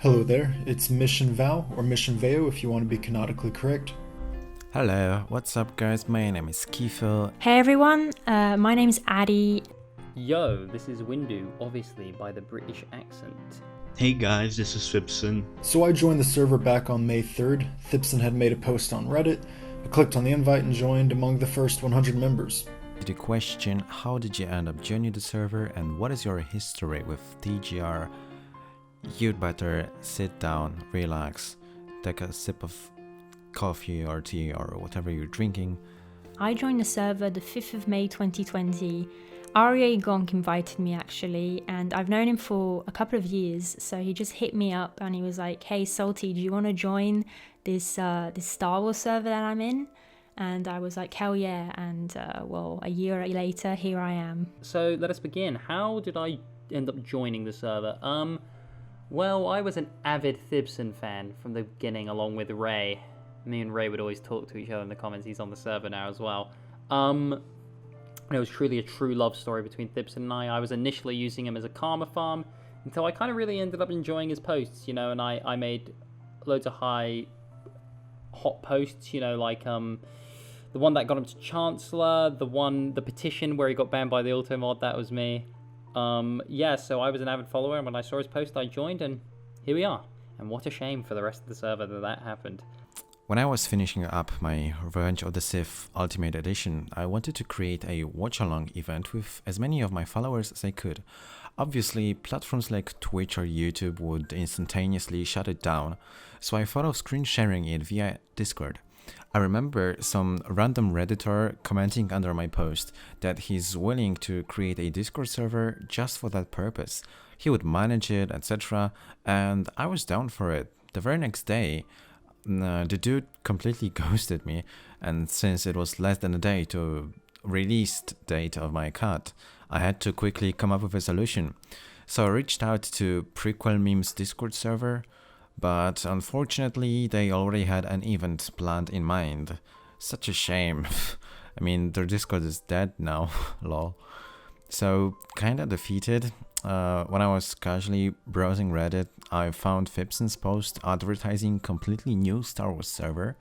Hello there, it's Mission Val, or Mission Veo if you want to be canonically correct. Hello, what's up guys, my name is Kifo. Hey everyone, my name is KiAdi. Yo, this is Windu, obviously by the British accent. Hey guys, this is Thibson. So I joined the server back on May 3rd. Thibson had made a post on Reddit. I clicked on the invite and joined among the first 100 members. The question, how did you end up joining the server and what is your history with TGR? You'd better sit down, relax, take a sip of coffee or tea or whatever you're drinking. I joined the server the 5th of May 2020. Arya Gonk invited me actually, and I've known him for a couple of years, so he just hit me up and he was like, hey Salty, do you want to join this Star Wars server that I'm in? And I was like, hell yeah, and well, a year later, here I am. So let us begin. How did I end up joining the server? Well, I was an avid Thibson fan from the beginning, along with Ray. Me and Ray would always talk to each other in the comments. He's on the server now as well. And it was truly a true love story between Thibson and I. I was initially using him as a karma farm until I kind of really ended up enjoying his posts, you know, and I made loads of hot posts, you know, like the one that got him to Chancellor, the petition where he got banned by the auto mod, that was me. Yeah, so I was an avid follower, and when I saw his post, I joined, and here we are. And what a shame for the rest of the server that happened. When I was finishing up my Revenge of the Sith Ultimate Edition, I wanted to create a watch-along event with as many of my followers as I could. Obviously, platforms like Twitch or YouTube would instantaneously shut it down, so I thought of screen sharing it via Discord. I remember some random Redditor commenting under my post that he's willing to create a Discord server just for that purpose. He would manage it, etc. And I was down for it. The very next day, the dude completely ghosted me, and since it was less than a day to release date of my cut, I had to quickly come up with a solution. So I reached out to Prequel Memes Discord server, but unfortunately they already had an event planned in mind. Such a shame. I mean, their Discord is dead now, lol. So, kinda defeated. When I was casually browsing Reddit, I found Thibson's post advertising completely new Star Wars server,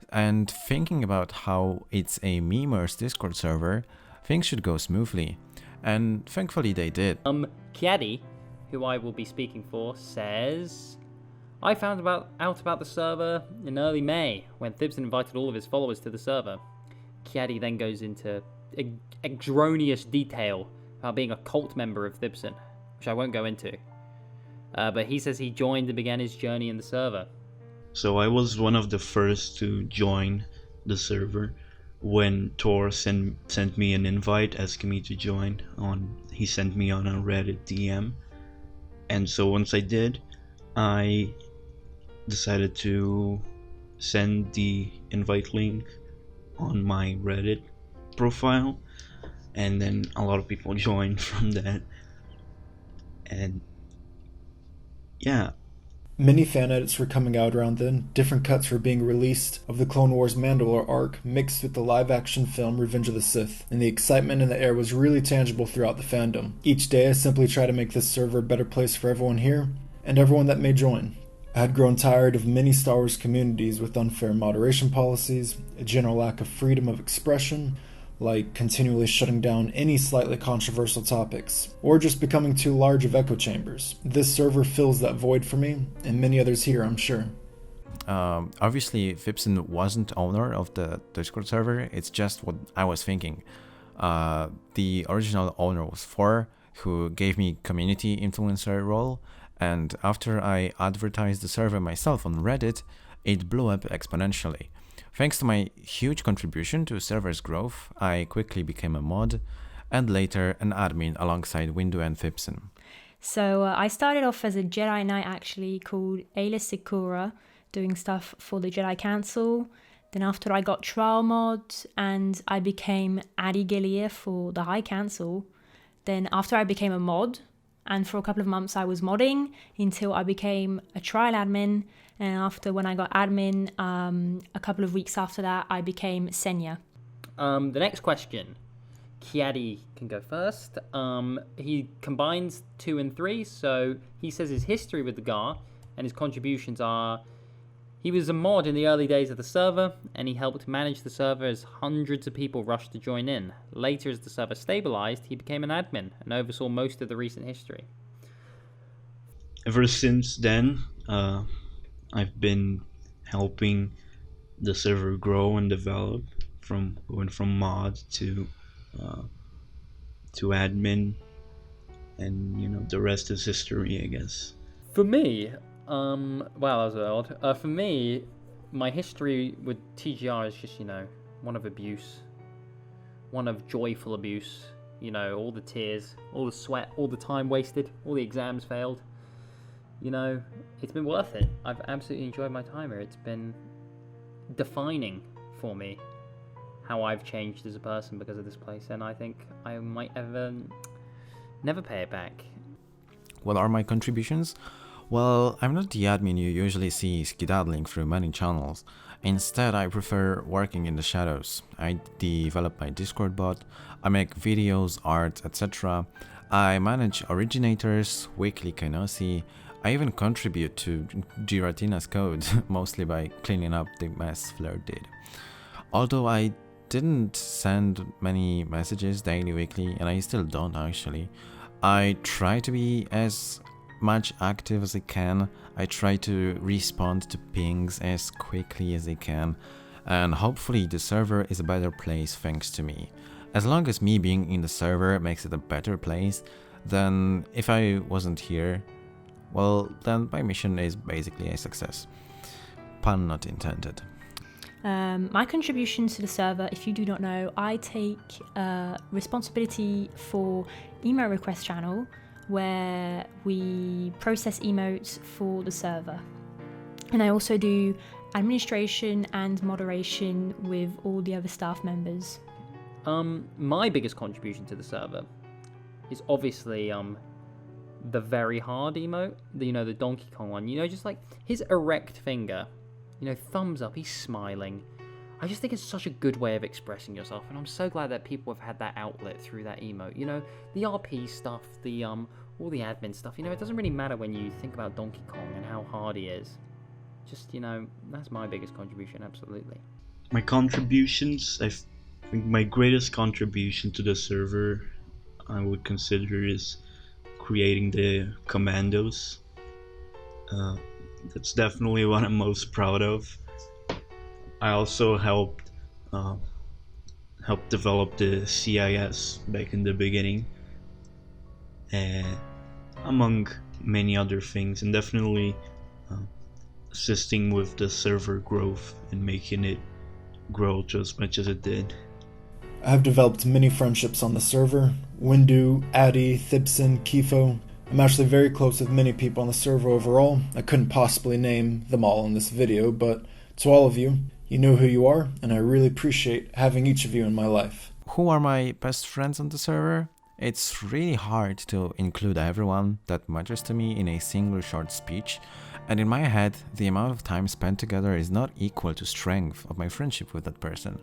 and thinking about how it's a memers Discord server, things should go smoothly, and thankfully they did. KiAdi, who I will be speaking for, says, I found out about the server in early May, when Thibson invited all of his followers to the server. KiAdi then goes into extraneous detail about being a cult member of Thibson, which I won't go into. But he says he joined and began his journey in the server. So I was one of the first to join the server when Tor sent me an invite asking me to join. He sent me on a Reddit DM, and so once I did, I decided to send the invite link on my Reddit profile, and then a lot of people joined from that. And yeah. Many fan edits were coming out around then. Different cuts were being released of the Clone Wars Mandalorian arc mixed with the live-action film Revenge of the Sith, and the excitement in the air was really tangible throughout the fandom. Each day I simply try to make this server a better place for everyone here, and everyone that may join. I had grown tired of many Star Wars communities with unfair moderation policies, a general lack of freedom of expression, like continually shutting down any slightly controversial topics, or just becoming too large of echo chambers. This server fills that void for me, and many others here, I'm sure. Obviously, Thibson wasn't owner of the Discord server, it's just what I was thinking. The original owner was Thor, who gave me community influencer role, and after I advertised the server myself on Reddit, it blew up exponentially. Thanks to my huge contribution to server's growth, I quickly became a mod, and later an admin alongside Windu and Thibson. So I started off as a Jedi Knight actually called Ayla Secura, doing stuff for the Jedi Council. Then after I got trial mod, and I became Adi Gilear for the High Council. Then after I became a mod, and for a couple of months I was modding until I became a trial admin, and after when I got admin, a couple of weeks after that I became Senya. The next question, KiAdi can go first. He combines 2 and 3, so he says his history with the GAR and his contributions are: he was a mod in the early days of the server, and he helped manage the server as hundreds of people rushed to join in. Later, as the server stabilized, he became an admin and oversaw most of the recent history. Ever since then, I've been helping the server grow and develop, from going from mod to admin, and the rest is history, I guess. For me, wow, that was odd. For me, my history with TGR is just, one of abuse, one of joyful abuse. All the tears, all the sweat, all the time wasted, all the exams failed. It's been worth it. I've absolutely enjoyed my time here. It's been defining for me how I've changed as a person because of this place, and I think I might never pay it back. What are my contributions? Well, I'm not the admin you usually see skedaddling through many channels. Instead, I prefer working in the shadows. I develop my Discord bot, I make videos, art, etc. I manage originators, weekly Kenosi. I even contribute to Giratina's code, mostly by cleaning up the mess Fleur did. Although I didn't send many messages daily, weekly, and I still don't actually, I try to be as much active as I can. I try to respond to pings as quickly as I can, and hopefully the server is a better place thanks to me. As long as me being in the server makes it a better place, then if I wasn't here, well, then my mission is basically a success. Pun not intended. My contributions to the server, if you do not know, I take responsibility for email request channel, where we process emotes for the server. And I also do administration and moderation with all the other staff members. My biggest contribution to the server is obviously the very hard emote, the Donkey Kong one, just like his erect finger, thumbs up, he's smiling. I just think it's such a good way of expressing yourself, and I'm so glad that people have had that outlet through that emote. The RP stuff, the all the admin stuff, it doesn't really matter when you think about Donkey Kong and how hard he is. Just, that's my biggest contribution, absolutely. My contributions, I think my greatest contribution to the server, I would consider, is creating the commandos. That's definitely what I'm most proud of. I also helped develop the CIS back in the beginning, among many other things, and definitely assisting with the server growth and making it grow just as much as it did. I have developed many friendships on the server: Windu, KiAdi, Thibson, Kifo. I'm actually very close with many people on the server overall. I couldn't possibly name them all in this video, but to all of you, you know who you are, and I really appreciate having each of you in my life. Who are my best friends on the server? It's really hard to include everyone that matters to me in a single short speech, and in my head, the amount of time spent together is not equal to strength of my friendship with that person.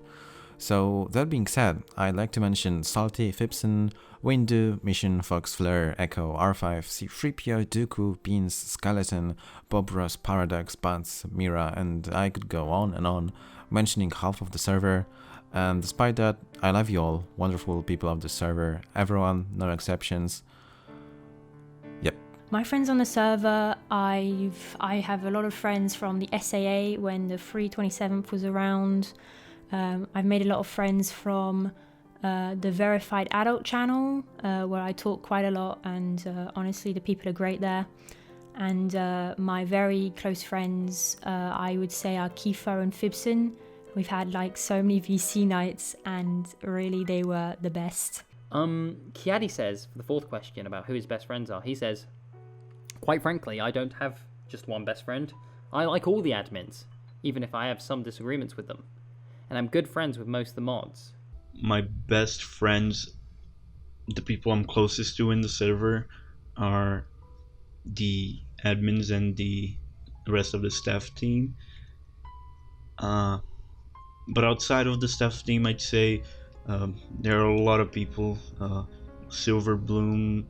So, that being said, I'd like to mention Salty, Thibson, Windu, Mission, Fox, Fleur, Echo, R5, C3PO, Dooku, Beans, Skeleton, Bob Ross, Paradox, Buds, Mira, and I could go on, mentioning half of the server. And despite that, I love you all, wonderful people of the server, everyone, no exceptions. Yep. My friends on the server, I have a lot of friends from the SAA when the 327th was around. I've made a lot of friends from the Verified Adult channel, where I talk quite a lot, and honestly the people are great there. And my very close friends, I would say, are Kifo and Thibson. We've had like so many VC nights, and really they were the best. KiAdi says, for the fourth question about who his best friends are, he says, quite frankly, I don't have just one best friend. I like all the admins, even if I have some disagreements with them. And I'm good friends with most of the mods. My best friends, the people I'm closest to in the server, are the admins and the rest of the staff team. But outside of the staff team, I'd say there are a lot of people: Silverbloom,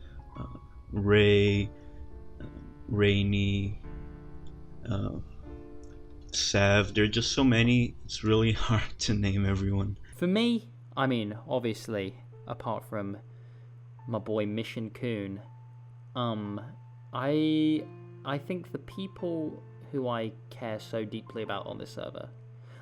Ray, Rainy, Sav. There are just so many. It's really hard to name everyone. For me, I mean, obviously, apart from my boy Mission Coon, I think the people who I care so deeply about on this server,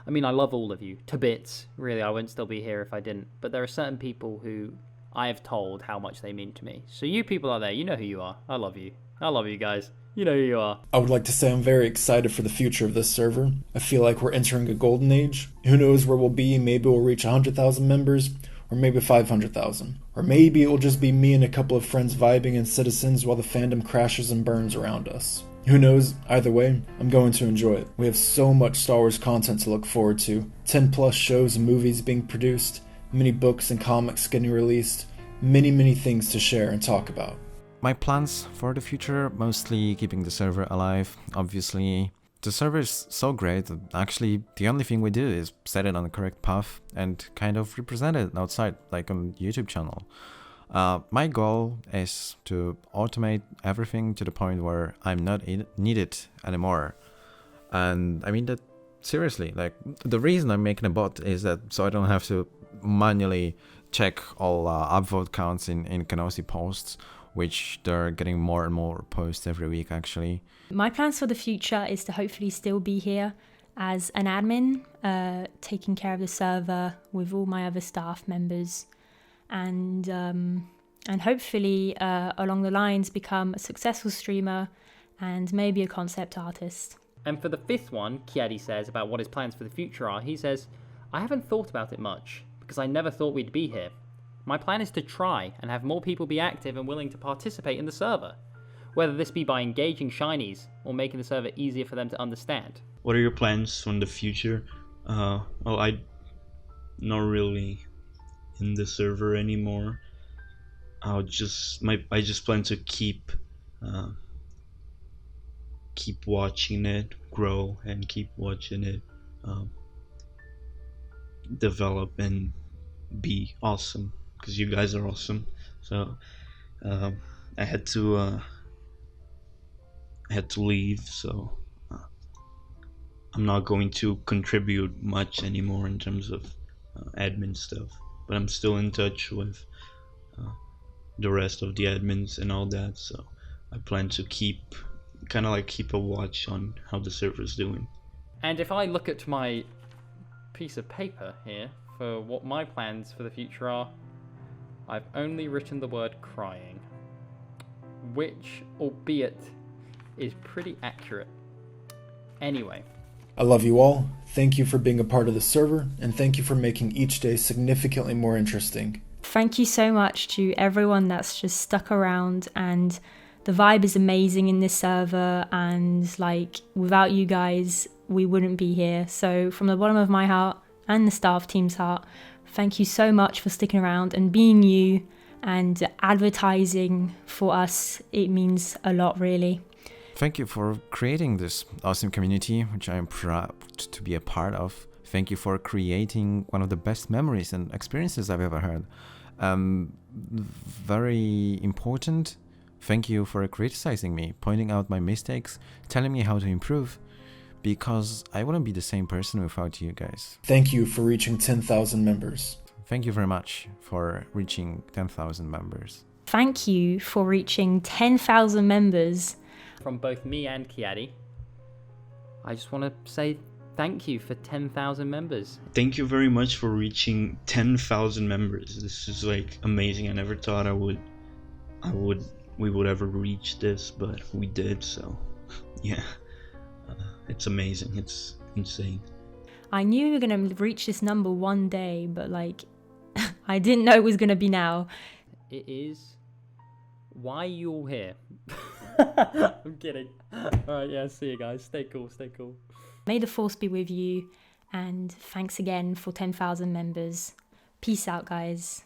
I mean, I love all of you to bits. Really, I wouldn't still be here if I didn't. But there are certain people who I have told how much they mean to me. So you people out there, you know who you are. I love you. I love you guys. You know who you are. I would like to say I'm very excited for the future of this server. I feel like we're entering a golden age. Who knows where we'll be? Maybe we'll reach 100,000 members, or maybe 500,000. Or maybe it will just be me and a couple of friends vibing in Citizens while the fandom crashes and burns around us. Who knows? Either way, I'm going to enjoy it. We have so much Star Wars content to look forward to. 10 plus shows and movies being produced, many books and comics getting released, many things to share and talk about. My plans for the future, mostly keeping the server alive. Obviously, the server is so great that actually the only thing we do is set it on the correct path and kind of represent it outside, like on YouTube channel. My goal is to automate everything to the point where I'm not needed anymore. And I mean that seriously. Like, the reason I'm making a bot is that so I don't have to manually check all upvote counts in Kenosi posts, which they're getting more and more posts every week actually. My plans for the future is to hopefully still be here as an admin, taking care of the server with all my other staff members, and hopefully along the lines become a successful streamer and maybe a concept artist. And for the fifth one, KiAdi says about what his plans for the future are, he says, I haven't thought about it much, because I never thought we'd be here. My plan is to try and have more people be active and willing to participate in the server, whether this be by engaging shinies or making the server easier for them to understand. What are your plans for the future? Well, I'm not really in the server anymore. I just plan to keep watching it grow and keep watching it develop and be awesome, because you guys are awesome. So I had to leave, so I'm not going to contribute much anymore in terms of admin stuff, but I'm still in touch with the rest of the admins and all that, so I plan to keep a watch on how the server's doing. And if I look at my piece of paper here for what my plans for the future are, I've only written the word crying, which, albeit, is pretty accurate. Anyway. I love you all, thank you for being a part of the server, and thank you for making each day significantly more interesting. Thank you so much to everyone that's just stuck around, and the vibe is amazing in this server, and like without you guys we wouldn't be here. So from the bottom of my heart and the staff team's heart, thank you so much for sticking around and being you and advertising for us. It means a lot, really. Thank you for creating this awesome community, which I am proud to be a part of. Thank you for creating one of the best memories and experiences I've ever had. Very important, thank you for criticizing me, pointing out my mistakes, telling me how to improve, because I wouldn't be the same person without you guys. Thank you for reaching 10,000 members. Thank you very much for reaching 10,000 members. Thank you for reaching 10,000 members. From both me and KiAdi, I just want to say thank you for 10,000 members. Thank you very much for reaching 10,000 members. This is like amazing. I never thought we would ever reach this, but we did. So yeah, it's amazing. It's insane. I knew we were going to reach this number one day, but like I didn't know it was going to be now. It is. Why are you all here? I'm kidding. Alright, yeah, see you guys. Stay cool, stay cool. May the force be with you, and thanks again for 10,000 members. Peace out, guys.